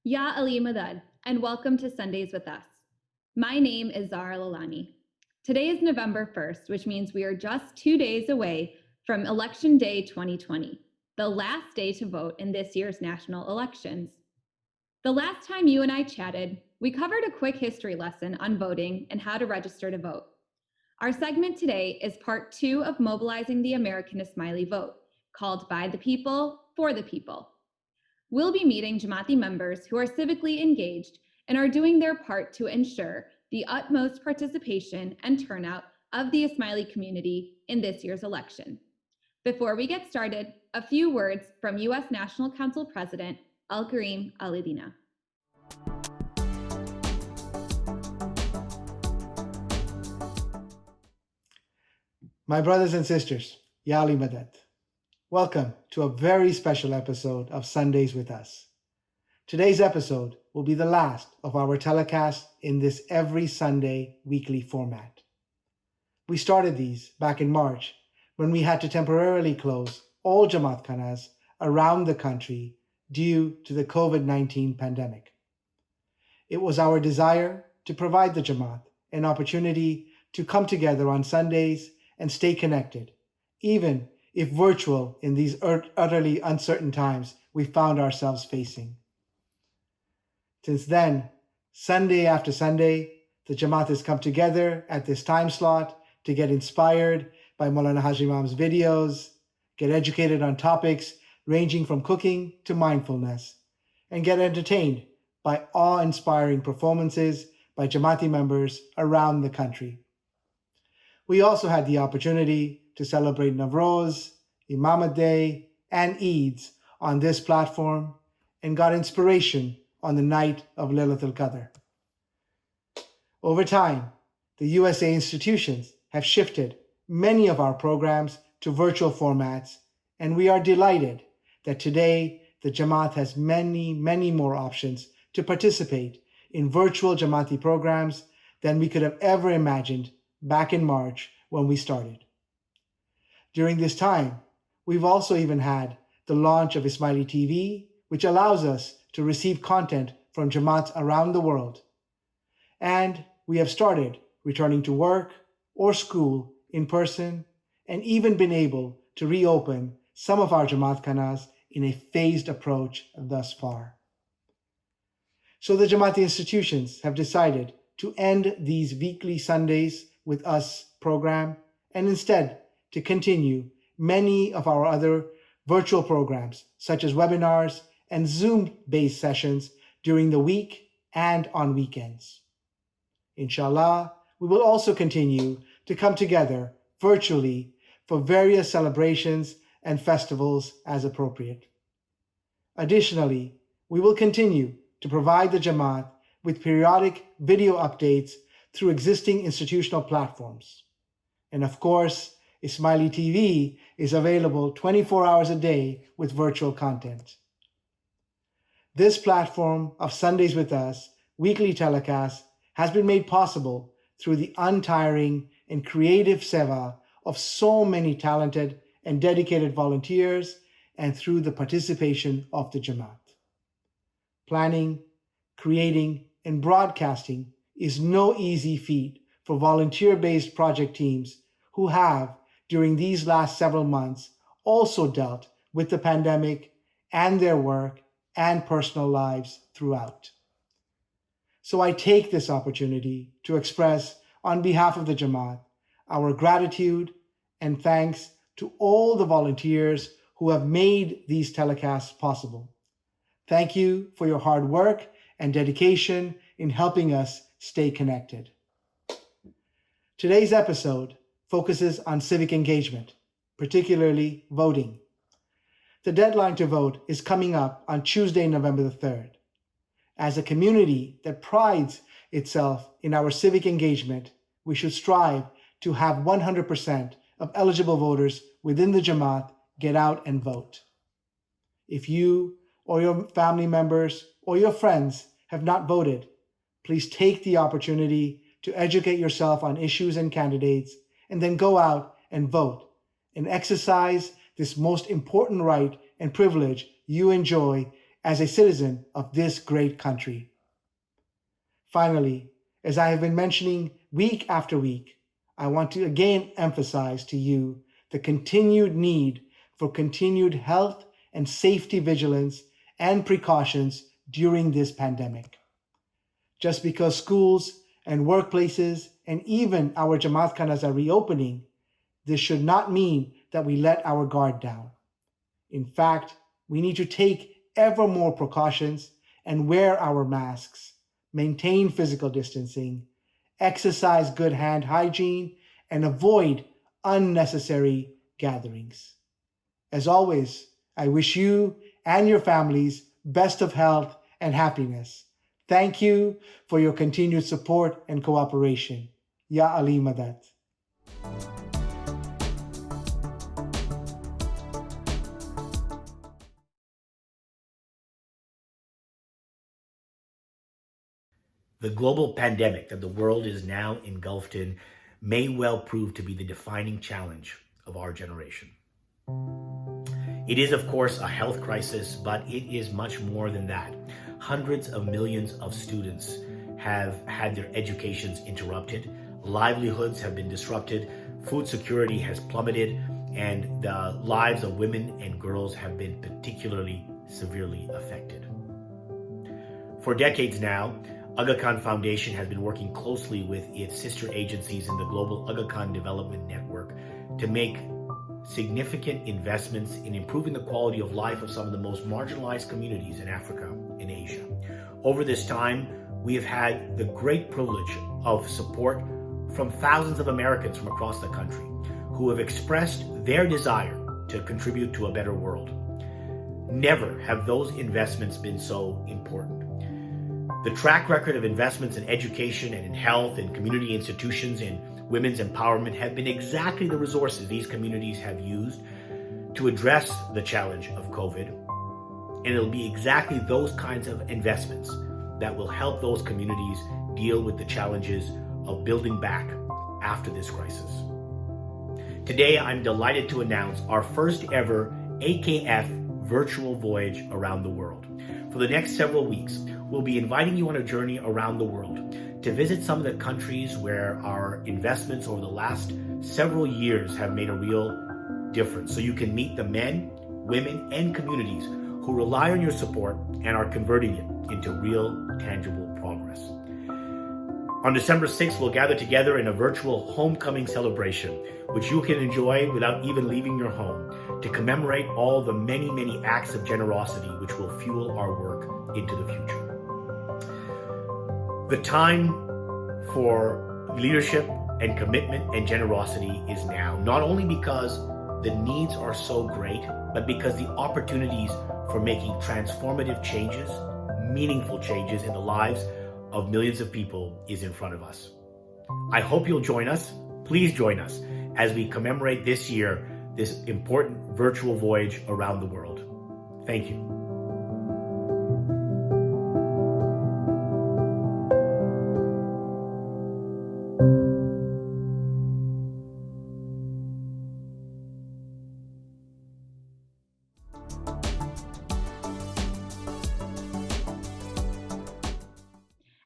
Ya Ali Madad, and welcome to Sundays with Us. My name is Zara Lalani. Today is November 1st, which means we are just 2 days away from Election Day 2020, the last day to vote in this year's national elections. The last time you and I chatted, we covered a quick history lesson on voting and how to register to vote. Our segment today is part 2 of Mobilizing the American Ismaili Vote, called By the People, For the People. We'll be meeting Jamati members who are civically engaged and are doing their part to ensure the utmost participation and turnout of the Ismaili community in this year's election. Before we get started, a few words from U.S. National Council President Al-Karim Al-Idina. My brothers and sisters, Ya Ali Madad. Welcome to a very special episode of Sundays with Us. Today's episode will be the last of our telecast in this every Sunday weekly format. We started these back in March when we had to temporarily close all Jamaat Khanas around the country due to the COVID-19 pandemic. It was our desire to provide the Jamaat an opportunity to come together on Sundays and stay connected, even if virtual in these utterly uncertain times we found ourselves facing. Since then, Sunday after Sunday, the Jamaat has come together at this time slot to get inspired by Maulana Haji Imam's videos, get educated on topics ranging from cooking to mindfulness, and get entertained by awe-inspiring performances by Jamati members around the country. We also had the opportunity to celebrate Navroz, Imamat Day, and Eids on this platform and got inspiration on the night of Laylatul Qadr. Over time, the USA institutions have shifted many of our programs to virtual formats, and we are delighted that today the Jamaat has many more options to participate in virtual Jamati programs than we could have ever imagined back in March when we started. During this time, we've also even had the launch of Ismaili TV, which allows us to receive content from Jamaats around the world. And we have started returning to work or school in person and even been able to reopen some of our Jamaat Khanas in a phased approach thus far. So the Jamati institutions have decided to end these weekly Sundays with Us program and instead to continue many of our other virtual programs such as webinars and Zoom-based sessions during the week and on weekends. Inshallah, we will also continue to come together virtually for various celebrations and festivals as appropriate. Additionally, we will continue to provide the Jamaat with periodic video updates through existing institutional platforms. And of course, Ismaili TV is available 24 hours a day with virtual content. This platform of Sundays with Us weekly telecast has been made possible through the untiring and creative seva of so many talented and dedicated volunteers and through the participation of the Jamaat. Planning, creating, and broadcasting is no easy feat for volunteer-based project teams who have, during these last several months, also dealt with the pandemic and their work and personal lives throughout. So I take this opportunity to express, on behalf of the Jamaat, our gratitude and thanks to all the volunteers who have made these telecasts possible. Thank you for your hard work and dedication in helping us stay connected. Today's episode focuses on civic engagement, particularly voting. The deadline to vote is coming up on Tuesday, November the 3rd. As a community that prides itself in our civic engagement, we should strive to have 100% of eligible voters within the Jamaat get out and vote. If you or your family members or your friends have not voted, please take the opportunity to educate yourself on issues and candidates and then go out and vote and exercise this most important right and privilege you enjoy as a citizen of this great country. Finally, as I have been mentioning week after week, I want to again emphasize to you the continued need for continued health and safety vigilance and precautions during this pandemic. Just because schools and workplaces and even our Jamaat Khanas are reopening, this should not mean that we let our guard down. In fact, we need to take ever more precautions and wear our masks, maintain physical distancing, exercise good hand hygiene, and avoid unnecessary gatherings. As always, I wish you and your families best of health and happiness. Thank you for your continued support and cooperation. Ya Ali Madad. The global pandemic that the world is now engulfed in may well prove to be the defining challenge of our generation. It is, of course, a health crisis, but it is much more than that. Hundreds of millions of students have had their educations interrupted, livelihoods have been disrupted, food security has plummeted, and the lives of women and girls have been particularly severely affected. For decades now, Aga Khan Foundation has been working closely with its sister agencies in the Global Aga Khan Development Network to make significant investments in improving the quality of life of some of the most marginalized communities in Africa and Asia. Over this time, we have had the great privilege of support from thousands of Americans from across the country who have expressed their desire to contribute to a better world. Never have those investments been so important. The track record of investments in education and in health and community institutions and women's empowerment have been exactly the resources these communities have used to address the challenge of COVID. And it'll be exactly those kinds of investments that will help those communities deal with the challenges of building back after this crisis. Today, I'm delighted to announce our first ever AKF virtual voyage around the world. For the next several weeks, we'll be inviting you on a journey around the world to visit some of the countries where our investments over the last several years have made a real difference, so you can meet the men, women, and communities who rely on your support and are converting it into real, tangible progress. On December 6th, we'll gather together in a virtual homecoming celebration, which you can enjoy without even leaving your home, to commemorate all the many, many acts of generosity which will fuel our work into the future. The time for leadership and commitment and generosity is now, not only because the needs are so great, but because the opportunities for making transformative changes, meaningful changes in the lives of millions of people is in front of us. I hope you'll join us. Please join us as we commemorate this year this important virtual voyage around the world. Thank you.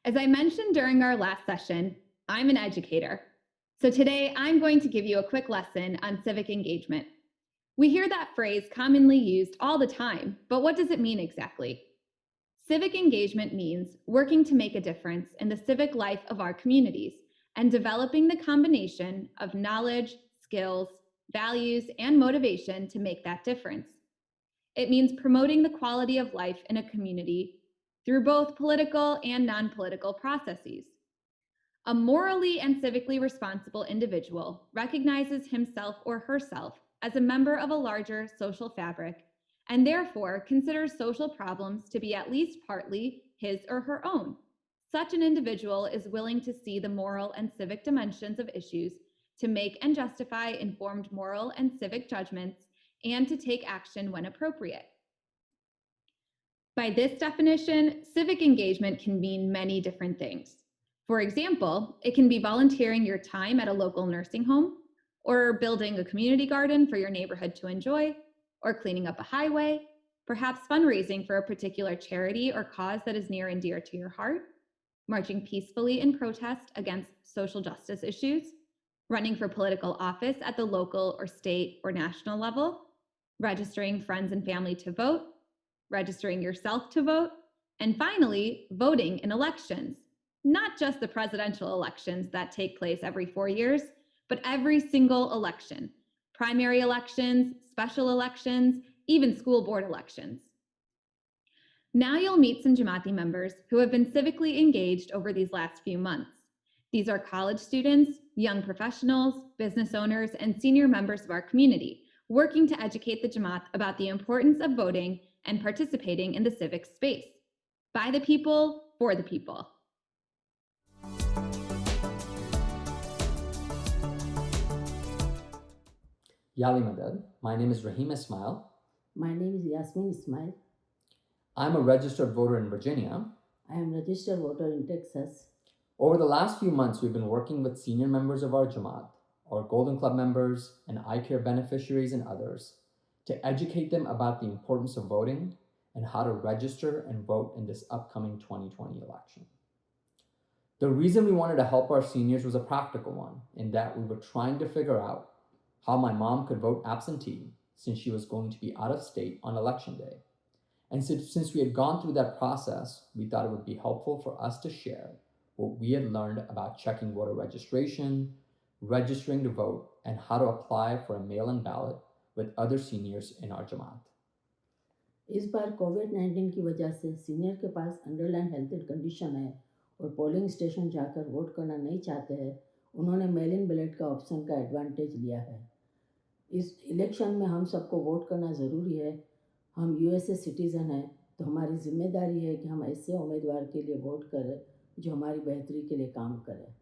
As I mentioned during our last session, I'm an educator. So today I'm going to give you a quick lesson on civic engagement. We hear that phrase commonly used all the time, but what does it mean exactly? Civic engagement means working to make a difference in the civic life of our communities and developing the combination of knowledge, skills, values, and motivation to make that difference. It means promoting the quality of life in a community through both political and non-political processes. A morally and civically responsible individual recognizes himself or herself as a member of a larger social fabric and therefore considers social problems to be at least partly his or her own. Such an individual is willing to see the moral and civic dimensions of issues, to make and justify informed moral and civic judgments, and to take action when appropriate. By this definition, civic engagement can mean many different things. For example, it can be volunteering your time at a local nursing home, or building a community garden for your neighborhood to enjoy, or cleaning up a highway, perhaps fundraising for a particular charity or cause that is near and dear to your heart, marching peacefully in protest against social justice issues, running for political office at the local or state or national level, registering friends and family to vote, registering yourself to vote, and finally, voting in elections, not just the presidential elections that take place every 4 years, but every single election, primary elections, special elections, even school board elections. Now you'll meet some Jamati members who have been civically engaged over these last few months. These are college students, young professionals, business owners, and senior members of our community, working to educate the Jamaat about the importance of voting and participating in the civic space. By the people, for the people. Yali Madad. My name is Rahim Ismail. My name is Yasmin Ismail. I'm a registered voter in Virginia. I am registered voter in Texas. Over the last few months, we've been working with senior members of our Jamaat, our Golden Club members, and iCare beneficiaries and others to educate them about the importance of voting and how to register and vote in this upcoming 2020 election. The reason we wanted to help our seniors was a practical one, in that we were trying to figure out how my mom could vote absentee since she was going to be out of state on election day. And since we had gone through that process, we thought it would be helpful for us to share what we had learned about checking voter registration, registering to vote, and how to apply for a mail-in ballot with other seniors in our Jamaat. इस बार कोविड-19 की वजह से senior के पास underline health condition है और polling station जाकर vote करना नहीं चाहते हैं, उन्होंने मेल इन बैलेट का ऑप्शन का एडवांटेज लिया है। इस इलेक्शन में हम सबको वोट करना ज़रूरी है। हम यूएसए सिटीज़न हैं, तो हमारी जिम्मेदारी है कि हम ऐसे उम्मीदवार के लिए वोट करें जो हमारी बेहतरी के लिए काम करे।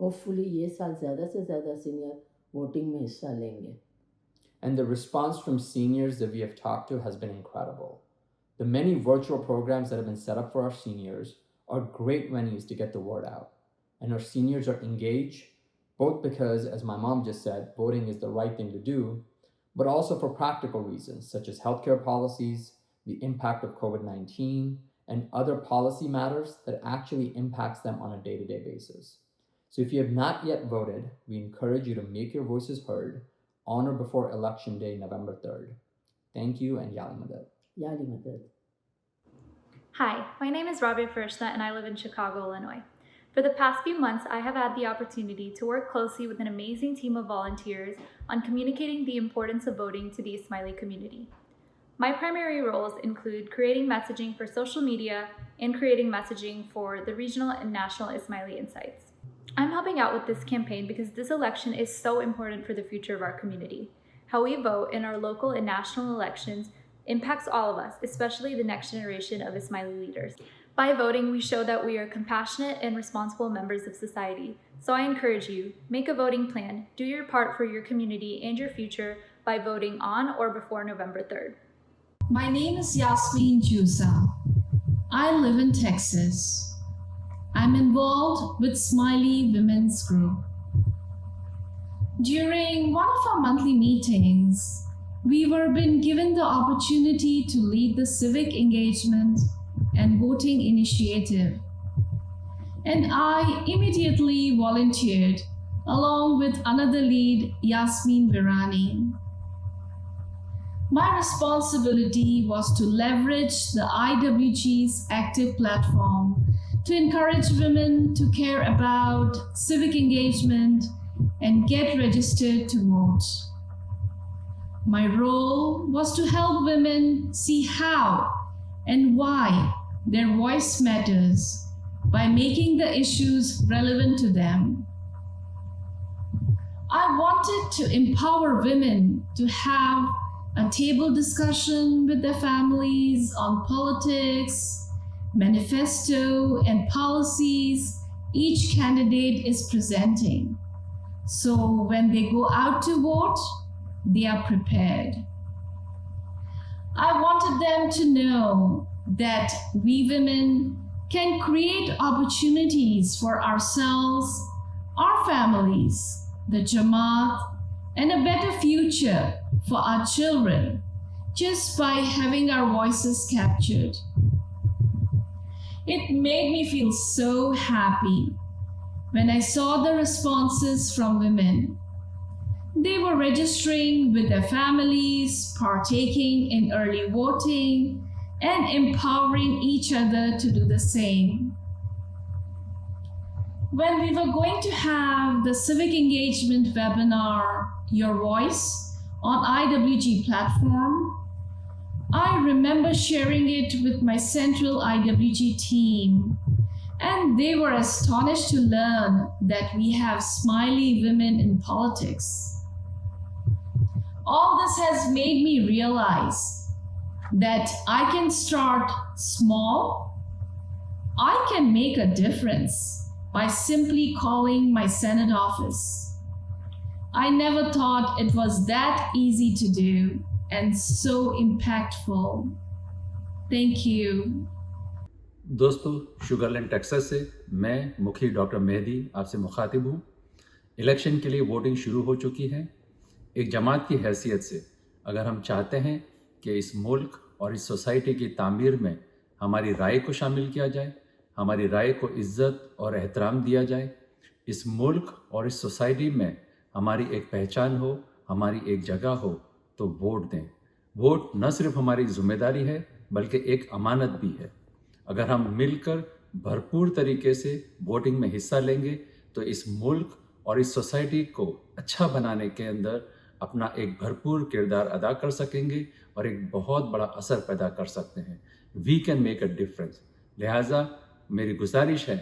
होपफुली ये साल ज़्यादा से ज़्यादा सीनियर वोटिंग में हिस्सा लेंगे। And the response from seniors that we have talked to has been incredible. The many virtual programs that have been set up for our seniors are great venues to get the word out. And our seniors are engaged, both because, as my mom just said, voting is the right thing to do, but also for practical reasons, such as healthcare policies, the impact of COVID-19, and other policy matters that actually impacts them on a day-to-day basis. So if you have not yet voted, we encourage you to make your voices heard on or before Election Day, November 3rd. Thank you, and Yali Madad. Yali Madad. Hi, my name is Rabia Farishta and I live in Chicago, Illinois. For the past few months, I have had the opportunity to work closely with an amazing team of volunteers on communicating the importance of voting to the Ismaili community. My primary roles include creating messaging for social media and creating messaging for the regional and national Ismaili Insights. I'm helping out with this campaign because this election is so important for the future of our community. How we vote in our local and national elections impacts all of us, especially the next generation of Ismaili leaders. By voting, we show that we are compassionate and responsible members of society. So I encourage you, make a voting plan, do your part for your community and your future by voting on or before November 3rd. My name is Yasmin Jusa. I live in Texas. I'm involved with Ismaili Women's Group. During one of our monthly meetings, we were been given the opportunity to lead the civic engagement and voting initiative. And I immediately volunteered along with another lead, Yasmin Virani. My responsibility was to leverage the IWG's active platform to encourage women to care about civic engagement and get registered to vote. My role was to help women see how and why their voice matters by making the issues relevant to them. I wanted to empower women to have a table discussion with their families on politics, manifesto, and policies each candidate is presenting. So when they go out to vote, they are prepared. I wanted them to know that we women can create opportunities for ourselves, our families, the Jamaat, and a better future for our children, just by having our voices captured. It made me feel so happy when I saw the responses from women. They were registering with their families, partaking in early voting, and empowering each other to do the same. When we were going to have the civic engagement webinar, Your Voice, on IWG platform, I remember sharing it with my central IWG team, and they were astonished to learn that we have Ismaili women in politics. All this has made me realize that I can start small. I can make a difference by simply calling my Senate office. I never thought it was that easy to do and so impactful. Thank you. दोस्तों, Sugar Land Texas से मैं मुखी doctor Mehdi आपसे मुखातिब हूँ। Election के लिए voting शुरू हो चुकी है। एक जमात की हैसियत से अगर हम चाहते हैं कि इस मुल्क और इस सोसाइटी की तामीर में हमारी राय को शामिल किया जाए, हमारी राय को इज्जत और एहतराम दिया जाए, इस मुल्क और इस सोसाइटी में हमारी एक पहचान हो, हमारी एक जगह हो, तो वोट दें। वोट न सिर्फ हमारी जिम्मेदारी है बल्कि एक अमानत भी है। अगर हम मिलकर भरपूर तरीके से वोटिंग में हिस्सा लेंगे तो इस मुल्क और इस सोसाइटी को अच्छा बनाने के अंदर अपना एक भरपूर किरदार अदा कर सकेंगे और एक बहुत बड़ा असर पैदा कर सकते हैं। We can make a difference. लिहाजा मेरी गुजारिश है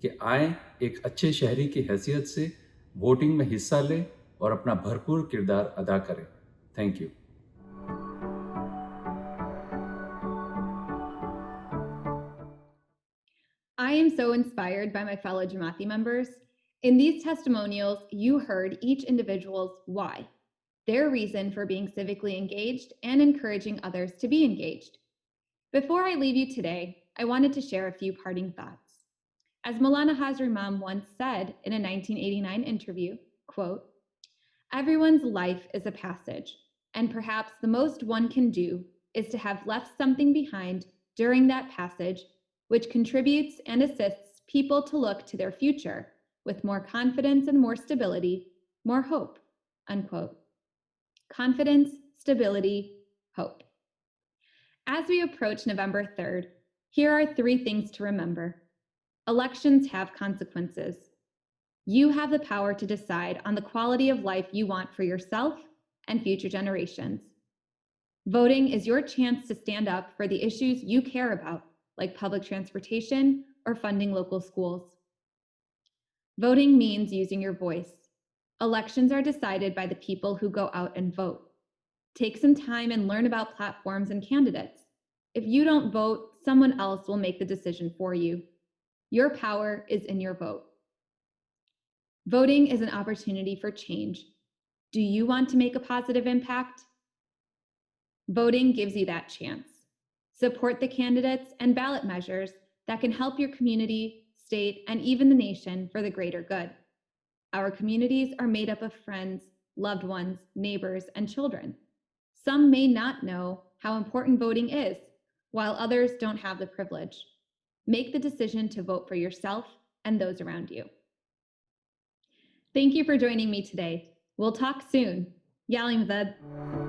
कि आए एक अच्छे शहरी की हैसियत से वोटिंग में हिस्सा लें और अपना भरपूर किरदार अदा करें। Thank you. I am so inspired by my fellow Jamati members. In these testimonials, you heard each individual's why, their reason for being civically engaged and encouraging others to be engaged. Before I leave you today, I wanted to share a few parting thoughts. As Maulana Hazar Imam once said in a 1989 interview, quote, "Everyone's life is a passage, and perhaps the most one can do is to have left something behind during that passage which contributes and assists people to look to their future with more confidence and more stability, more hope," unquote. Confidence, stability, hope. As we approach November 3rd, here are 3 things to remember. Elections have consequences. You have the power to decide on the quality of life you want for yourself and future generations. Voting is your chance to stand up for the issues you care about, like public transportation or funding local schools. Voting means using your voice. Elections are decided by the people who go out and vote. Take some time and learn about platforms and candidates. If you don't vote, someone else will make the decision for you. Your power is in your vote. Voting is an opportunity for change. Do you want to make a positive impact? Voting gives you that chance. Support the candidates and ballot measures that can help your community, state, and even the nation for the greater good. Our communities are made up of friends, loved ones, neighbors, and children. Some may not know how important voting is, while others don't have the privilege. Make the decision to vote for yourself and those around you. Thank you for joining me today. We'll talk soon. Yali Madad.